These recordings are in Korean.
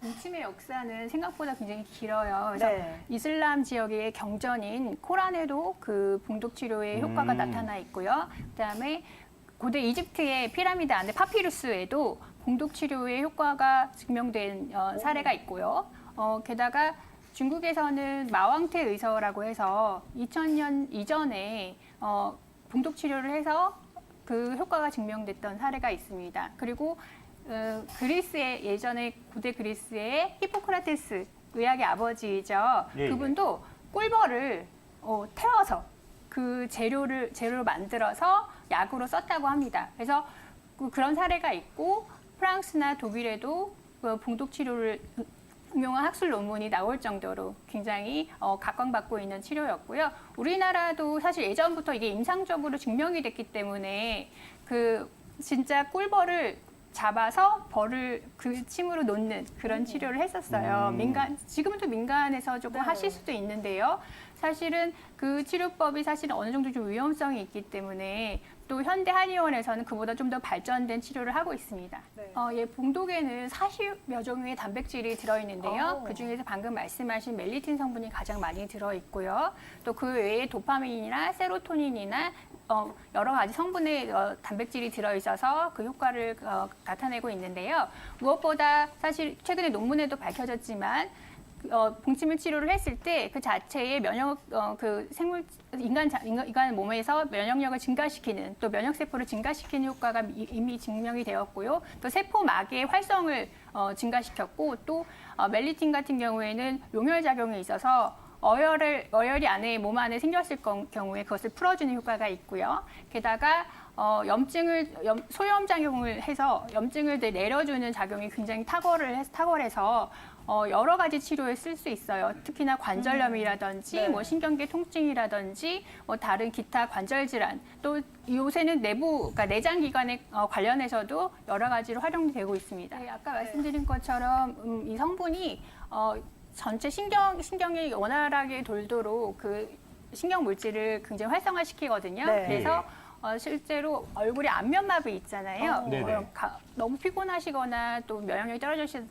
동치미의 역사는 생각보다 굉장히 길어요. 그래서 네. 이슬람 지역의 경전인 코란에도 그 봉독 치료의 효과가 나타나 있고요. 그다음에 고대 이집트의 피라미드 안에 파피루스에도 봉독 치료의 효과가 증명된 사례가 있고요. 게다가 중국에서는 마왕태 의서라고 해서 2000년 이전에 봉독 치료를 해서 그 효과가 증명됐던 사례가 있습니다. 그리고 그리스의 예전에 고대 그리스의 히포크라테스 의학의 아버지이죠. 예, 그분도 꿀벌을 태워서 그 재료를 만들어서 약으로 썼다고 합니다. 그래서 그런 사례가 있고 프랑스나 독일에도 그 봉독 치료를 응용한 학술 논문이 나올 정도로 굉장히 각광받고 있는 치료였고요. 우리나라도 사실 예전부터 이게 임상적으로 증명이 됐기 때문에 그 진짜 꿀벌을 잡아서 벌을 그 침으로 놓는 그런 치료를 했었어요. 지금도 민간에서 조금 네. 하실 수도 있는데요. 사실은 그 치료법이 사실 어느 정도 좀 위험성이 있기 때문에 또 현대 한의원에서는 그보다 좀 더 발전된 치료를 하고 있습니다. 네. 예, 봉독에는 40여 종류의 단백질이 들어있는데요. 오. 그중에서 방금 말씀하신 멜리틴 성분이 가장 많이 들어있고요. 또 그 외에 도파민이나 세로토닌이나 여러 가지 성분의 단백질이 들어있어서 그 효과를 나타내고 있는데요. 무엇보다 사실 최근에 논문에도 밝혀졌지만 봉침을 치료를 했을 때 그 자체의 그 생물 인간 몸에서 면역력을 증가시키는 또 면역세포를 증가시키는 효과가 이미 증명이 되었고요. 또 세포막의 활성을 증가시켰고 또 멜리틴 같은 경우에는 용혈작용이 있어서 어혈이 몸 안에 생겼을 경우에 그것을 풀어주는 효과가 있고요. 게다가 소염작용을 해서 염증을 내려주는 작용이 굉장히 탁월해서 여러 가지 치료에 쓸 수 있어요. 특히나 관절염이라든지 네. 뭐 신경계 통증이라든지 뭐 다른 기타 관절 질환 또 요새는 그러니까 내장 기관에 관련해서도 여러 가지로 활용되고 있습니다. 네, 아까 말씀드린 것처럼 이 성분이 전체 신경이 원활하게 돌도록 그 신경 물질을 굉장히 활성화시키거든요. 네. 그래서 실제로 얼굴에 안면마비 있잖아요. 네네. 너무 피곤하시거나 또 면역력이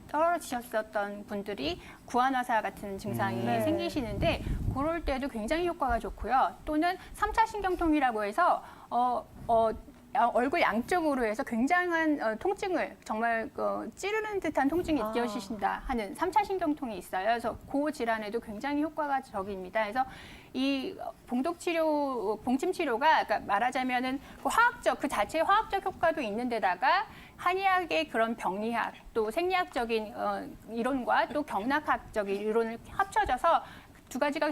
떨어지셨었던 분들이 구안화사 같은 증상이 네. 생기시는데 그럴 때도 굉장히 효과가 좋고요. 또는 3차 신경통이라고 해서 얼굴 양쪽으로 해서 굉장한 통증을 정말 찌르는 듯한 통증이 느껴지신다 하는 3차 신경통이 있어요. 그래서 그 질환에도 굉장히 효과가 적입니다. 그래서 이 봉침 치료가 그러니까 말하자면은 그 자체의 화학적 효과도 있는데다가 한의학의 그런 병리학 또 생리학적인 이론과 또 경락학적인 이론을 합쳐져서 두 가지가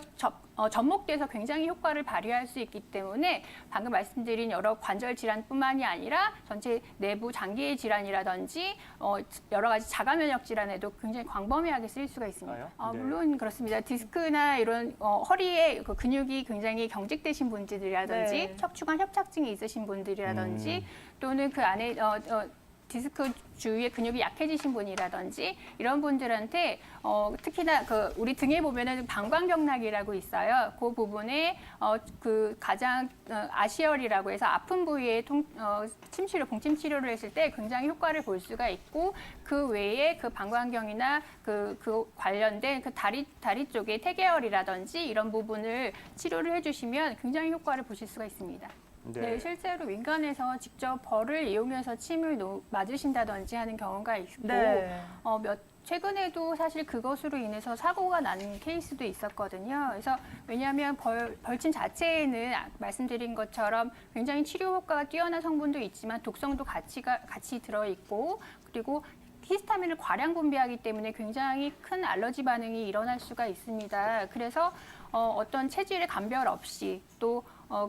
접목돼서 굉장히 효과를 발휘할 수 있기 때문에 방금 말씀드린 여러 관절 질환뿐만이 아니라 전체 내부 장기의 질환이라든지 여러 가지 자가 면역 질환에도 굉장히 광범위하게 쓰일 수가 있습니다. 네. 물론 그렇습니다. 디스크나 이런 허리에 그 근육이 굉장히 경직되신 분들이라든지 네. 척추관 협착증이 있으신 분들이라든지 또는 그 안에 디스크 주위에 근육이 약해지신 분이라든지 이런 분들한테 특히나 그 우리 등에 보면은 방광경락이라고 있어요. 그 부분에 그 가장 아시열이라고 해서 아픈 부위에 봉침 치료를 했을 때 굉장히 효과를 볼 수가 있고 그 외에 그 방광경이나 그 관련된 그 다리 쪽에 태계열이라든지 이런 부분을 치료를 해주시면 굉장히 효과를 보실 수가 있습니다. 네, 실제로 민간에서 직접 벌을 이용해서 침을 맞으신다든지 하는 경우가 있고 네. 최근에도 사실 그것으로 인해서 사고가 나는 케이스도 있었거든요. 그래서 왜냐하면 벌침 자체에는 말씀드린 것처럼 굉장히 치료 효과가 뛰어난 성분도 있지만 독성도 같이 들어있고 그리고 히스타민을 과량 분비하기 때문에 굉장히 큰 알러지 반응이 일어날 수가 있습니다. 그래서 어떤 체질의 감별 없이 또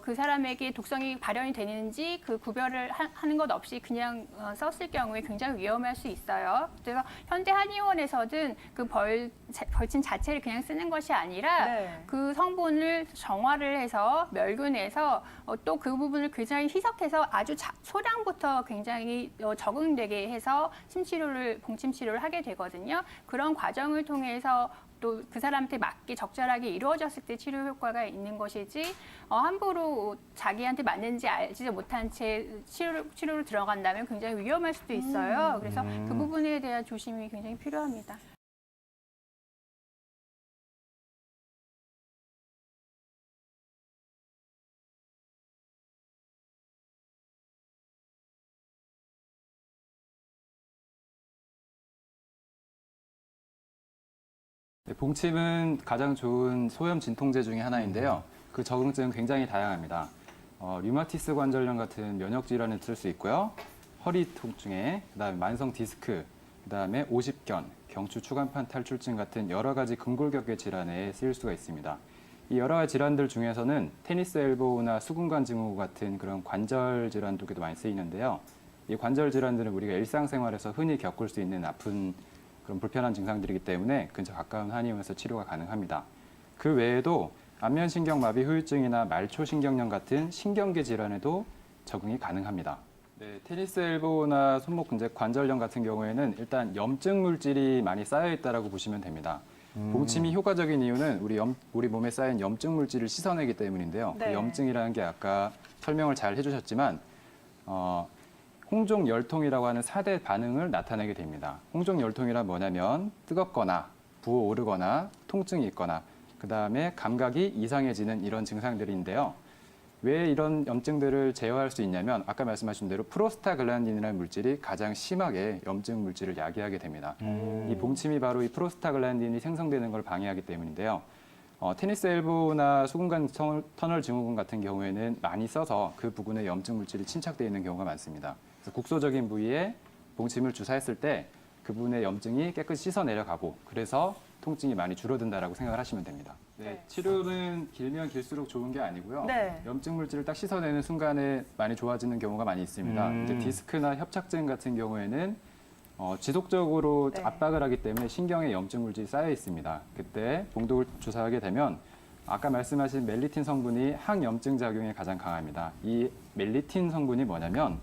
그 사람에게 독성이 발현이 되는지 그 구별을 하는 것 없이 그냥 썼을 경우에 굉장히 위험할 수 있어요. 그래서 현대 한의원에서는 그 벌침 자체를 그냥 쓰는 것이 아니라 네. 그 성분을 정화를 해서 멸균해서 또 그 부분을 굉장히 희석해서 아주 소량부터 굉장히 적응되게 해서 봉침 치료를 하게 되거든요. 그런 과정을 통해서 또 그 사람한테 맞게 적절하게 이루어졌을 때 치료 효과가 있는 것이지 함부로 자기한테 맞는지 알지 못한 채 치료를 들어간다면 굉장히 위험할 수도 있어요. 그래서 그 부분에 대한 조심이 굉장히 필요합니다. 네, 봉침은 가장 좋은 소염 진통제 중에 하나인데요. 그 적응증은 굉장히 다양합니다. 류마티스 관절염 같은 면역 질환에 쓸 수 있고요. 허리 통증에, 그다음에 만성 디스크, 그다음에 오십견, 경추 추간판 탈출증 같은 여러 가지 근골격계 질환에 쓰일 수가 있습니다. 이 여러 가지 질환들 중에서는 테니스 엘보우나 수근관 증후 같은 그런 관절 질환 쪽에도 많이 쓰이는데요. 이 관절 질환들은 우리가 일상생활에서 흔히 겪을 수 있는 아픈 그런 불편한 증상들이기 때문에 근처 가까운 한의원에서 치료가 가능합니다. 그 외에도 안면신경마비 후유증이나 말초신경염 같은 신경계 질환에도 적응이 가능합니다. 네, 테니스 엘보나 손목 근육 관절염 같은 경우에는 일단 염증 물질이 많이 쌓여 있다라고 보시면 됩니다. 봉침이 효과적인 이유는 우리 몸에 쌓인 염증 물질을 씻어내기 때문인데요. 네. 그 염증이라는 게 아까 설명을 잘 해주셨지만 홍종 열통이라고 하는 4대 반응을 나타내게 됩니다. 홍종 열통이란 뭐냐면 뜨겁거나 부어오르거나 통증이 있거나 그다음에 감각이 이상해지는 이런 증상들인데요. 왜 이런 염증들을 제어할 수 있냐면 아까 말씀하신 대로 프로스타글란딘이라는 물질이 가장 심하게 염증 물질을 야기하게 됩니다. 이 봉침이 바로 이 프로스타글란딘이 생성되는 걸 방해하기 때문인데요. 테니스 엘보나 수근관 터널 증후군 같은 경우에는 많이 써서 그 부분에 염증 물질이 침착되어 있는 경우가 많습니다. 그래서 국소적인 부위에 봉침을 주사했을 때 그 부분의 염증이 깨끗이 씻어 내려가고 그래서 통증이 많이 줄어든다라고 생각을 하시면 됩니다. 네, 치료는 길면 길수록 좋은 게 아니고요. 네. 염증 물질을 딱 씻어내는 순간에 많이 좋아지는 경우가 많이 있습니다. 이제 디스크나 협착증 같은 경우에는 지속적으로 네. 압박을 하기 때문에 신경에 염증 물질이 쌓여 있습니다. 그때 봉독을 주사하게 되면 아까 말씀하신 멜리틴 성분이 항염증 작용에 가장 강합니다. 이 멜리틴 성분이 뭐냐면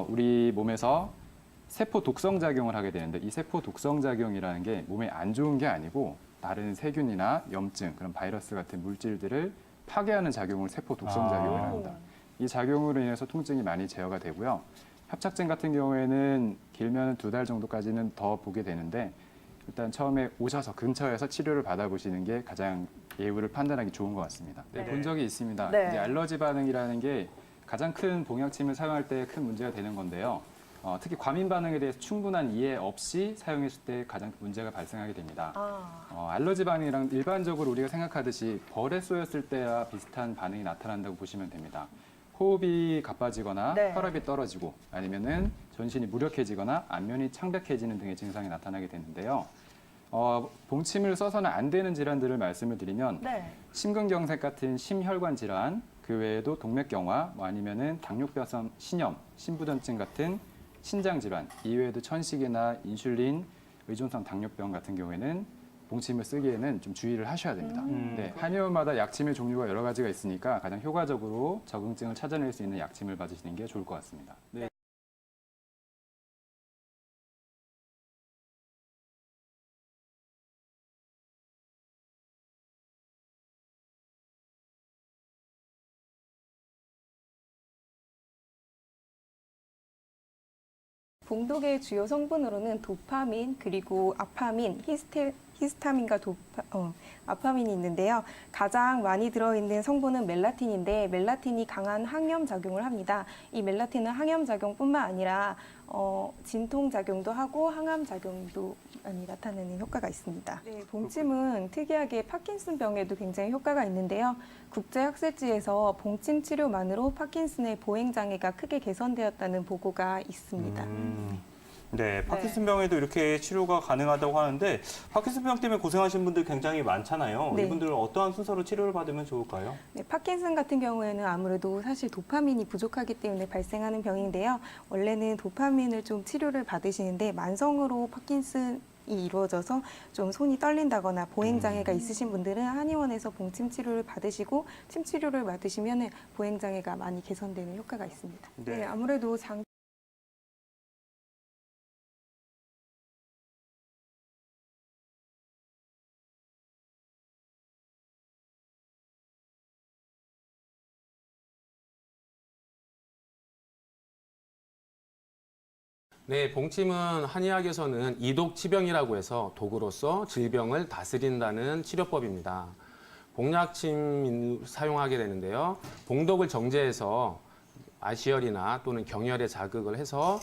우리 몸에서 세포 독성 작용을 하게 되는데 이 세포 독성 작용이라는 게 몸에 안 좋은 게 아니고 다른 세균이나 염증, 그런 바이러스 같은 물질들을 파괴하는 작용을 세포 독성 작용을 합니다. 이 작용으로 인해서 통증이 많이 제어가 되고요. 협착증 같은 경우에는 길면 2달 정도까지는 더 보게 되는데 일단 처음에 오셔서 근처에서 치료를 받아보시는 게 가장 예후를 판단하기 좋은 것 같습니다. 네, 네. 본 적이 있습니다. 네. 이제 알러지 반응이라는 게 가장 큰 봉약침을 사용할 때 큰 문제가 되는 건데요. 특히 과민 반응에 대해서 충분한 이해 없이 사용했을 때 가장 문제가 발생하게 됩니다. 알러지 반응이랑 일반적으로 우리가 생각하듯이 벌에 쏘였을 때와 비슷한 반응이 나타난다고 보시면 됩니다. 호흡이 가빠지거나 네. 혈압이 떨어지고 아니면은 전신이 무력해지거나 안면이 창백해지는 등의 증상이 나타나게 되는데요. 봉침을 써서는 안 되는 질환들을 말씀을 드리면 네. 심근경색 같은 심혈관 질환, 그 외에도 동맥경화, 아니면은 당뇨병성 신염, 신부전증 같은 신장 질환, 이외에도 천식이나 인슐린, 의존성 당뇨병 같은 경우에는 봉침을 쓰기에는 좀 주의를 하셔야 됩니다. 네, 한의원마다 약침의 종류가 여러 가지가 있으니까 가장 효과적으로 적응증을 찾아낼 수 있는 약침을 받으시는 게 좋을 것 같습니다. 네. 봉독의 주요 성분으로는 도파민 그리고 아파민, 히스타민과 아파민이 있는데요. 가장 많이 들어있는 성분은 멜라틴인데 멜라틴이 강한 항염 작용을 합니다. 이 멜라틴은 항염 작용뿐만 아니라 진통 작용도 하고 항암 작용도 많이 나타내는 효과가 있습니다. 네, 봉침은 특이하게 파킨슨병에도 굉장히 효과가 있는데요. 국제학술지에서 봉침 치료만으로 파킨슨의 보행 장애가 크게 개선되었다는 보고가 있습니다. 네, 파킨슨병에도 이렇게 치료가 가능하다고 하는데 파킨슨병 때문에 고생하신 분들 굉장히 많잖아요. 네. 이분들은 어떠한 순서로 치료를 받으면 좋을까요? 네, 파킨슨 같은 경우에는 아무래도 사실 도파민이 부족하기 때문에 발생하는 병인데요. 원래는 도파민을 좀 치료를 받으시는데 만성으로 파킨슨이 이루어져서 좀 손이 떨린다거나 보행장애가 있으신 분들은 한의원에서 봉침 치료를 받으시고 침 치료를 받으시면 보행장애가 많이 개선되는 효과가 있습니다. 네. 네, 아무래도 네, 봉침은 한의학에서는 이독치병이라고 해서 독으로서 질병을 다스린다는 치료법입니다. 봉약침 사용하게 되는데요. 봉독을 정제해서 아시열이나 또는 경혈에 자극을 해서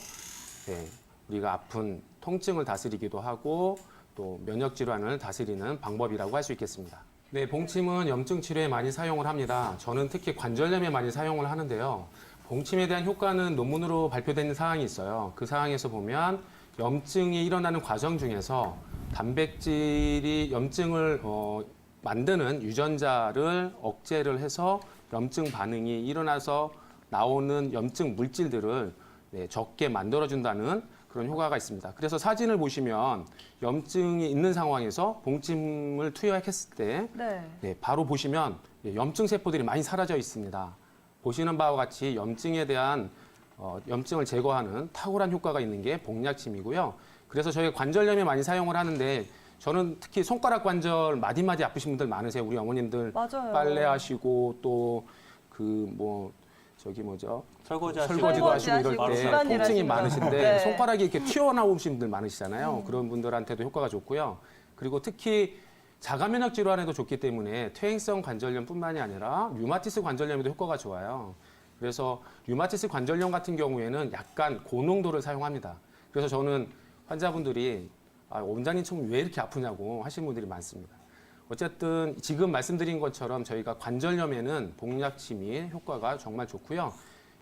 우리가 아픈 통증을 다스리기도 하고 또 면역 질환을 다스리는 방법이라고 할 수 있겠습니다. 네, 봉침은 염증 치료에 많이 사용을 합니다. 저는 특히 관절염에 많이 사용을 하는데요. 봉침에 대한 효과는 논문으로 발표된 사항이 있어요. 그 사항에서 보면 염증이 일어나는 과정 중에서 단백질이 염증을 만드는 유전자를 억제를 해서 염증 반응이 일어나서 나오는 염증 물질들을 적게 만들어준다는 그런 효과가 있습니다. 그래서 사진을 보시면 염증이 있는 상황에서 봉침을 투여했을 때 바로 보시면 염증 세포들이 많이 사라져 있습니다. 보시는 바와 같이 염증에 대한 염증을 제거하는 탁월한 효과가 있는 게 복약침이고요. 그래서 저희가 관절염에 많이 사용을 하는데 저는 특히 손가락 관절 마디마디 아프신 분들 많으세요. 우리 어머님들 맞아요. 빨래하시고 또 설거지도 설거지도 하시고 이럴 하시고 때 집안일 통증이 하시고. 많으신데 네. 손가락이 이렇게 튀어나오신 분들 많으시잖아요. 그런 분들한테도 효과가 좋고요. 그리고 특히 자가면역 질환에도 좋기 때문에 퇴행성 관절염뿐만이 아니라 류마티스 관절염에도 효과가 좋아요. 그래서 류마티스 관절염 같은 경우에는 약간 고농도를 사용합니다. 그래서 저는 환자분들이 원장님 좀 왜 이렇게 아프냐고 하시는 분들이 많습니다. 어쨌든 지금 말씀드린 것처럼 저희가 관절염에는 복약침이 효과가 정말 좋고요.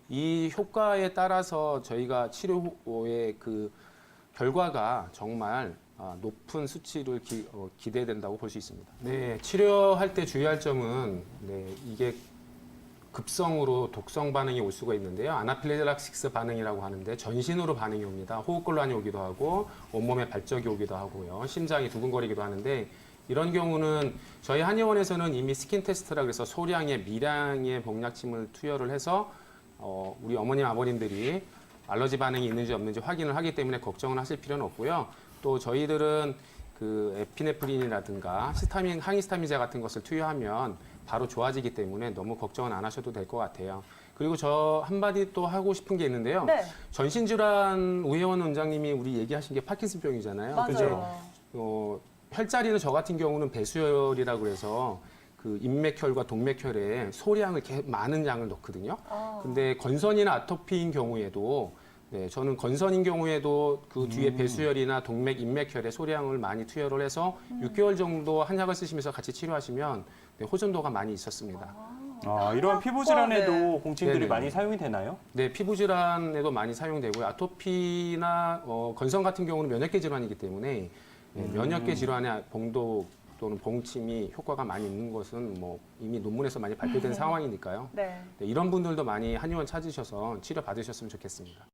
이 효과에 따라서 저희가 치료의 그 결과가 정말 높은 수치를 기대된다고 볼 수 있습니다. 네, 치료할 때 주의할 점은 이게 급성으로 독성 반응이 올 수가 있는데요. 아나필락시스 반응이라고 하는데 전신으로 반응이 옵니다. 호흡곤란이 오기도 하고 온몸에 발적이 오기도 하고요. 심장이 두근거리기도 하는데 이런 경우는 저희 한의원에서는 이미 스킨 테스트라 그래서 소량의 미량의 복약침을 투여를 해서 우리 어머님 아버님들이 알러지 반응이 있는지 없는지 확인을 하기 때문에 걱정을 하실 필요는 없고요. 또 저희들은 그 에피네프린이라든가 항히스타민제 같은 것을 투여하면 바로 좋아지기 때문에 너무 걱정은 안 하셔도 될 것 같아요. 그리고 저 한마디 또 하고 싶은 게 있는데요. 네. 전신질환 우혜원 원장님이 우리 얘기하신 게 파킨슨병이잖아요. 맞아요. 그죠? 혈자리는 저 같은 경우는 배수혈이라고 해서 그 인맥혈과 동맥혈에 소량을 많은 양을 넣거든요. 근데 건선이나 아토피인 경우에도 저는 건선인 경우에도 그 뒤에 배수혈이나 동맥, 인맥혈에 소량을 많이 투여를 해서 6개월 정도 한약을 쓰시면서 같이 치료하시면 호전도가 많이 있었습니다. 이런 피부 질환에도 네. 봉침들이 네네. 많이 사용이 되나요? 네, 피부 질환에도 많이 사용되고요. 아토피나 건선 같은 경우는 면역계 질환이기 때문에 면역계 질환의 봉독 또는 봉침이 효과가 많이 있는 것은 이미 논문에서 많이 발표된 상황이니까요. 네. 이런 분들도 많이 한의원 찾으셔서 치료 받으셨으면 좋겠습니다.